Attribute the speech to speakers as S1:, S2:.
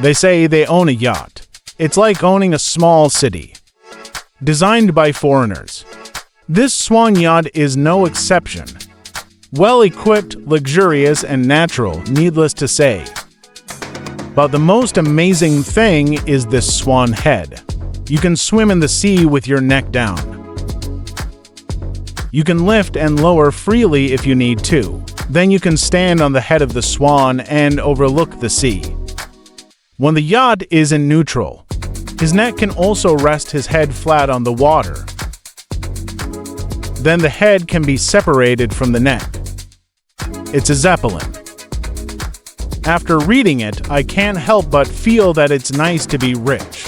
S1: They say they own a yacht. It's like owning a small city. Designed by foreigners. This Swan yacht is no exception. Well-equipped, luxurious, and natural, needless to say. But the most amazing thing is this swan head. You can swim in the sea with your neck down. You can lift and lower freely if you need to. Then you can stand on the head of the swan and overlook the sea. When the yacht is in neutral, his neck can also rest his head flat on the water. Then the head can be separated from the neck. It's a zeppelin. After reading it, I can't help but feel that it's nice to be rich.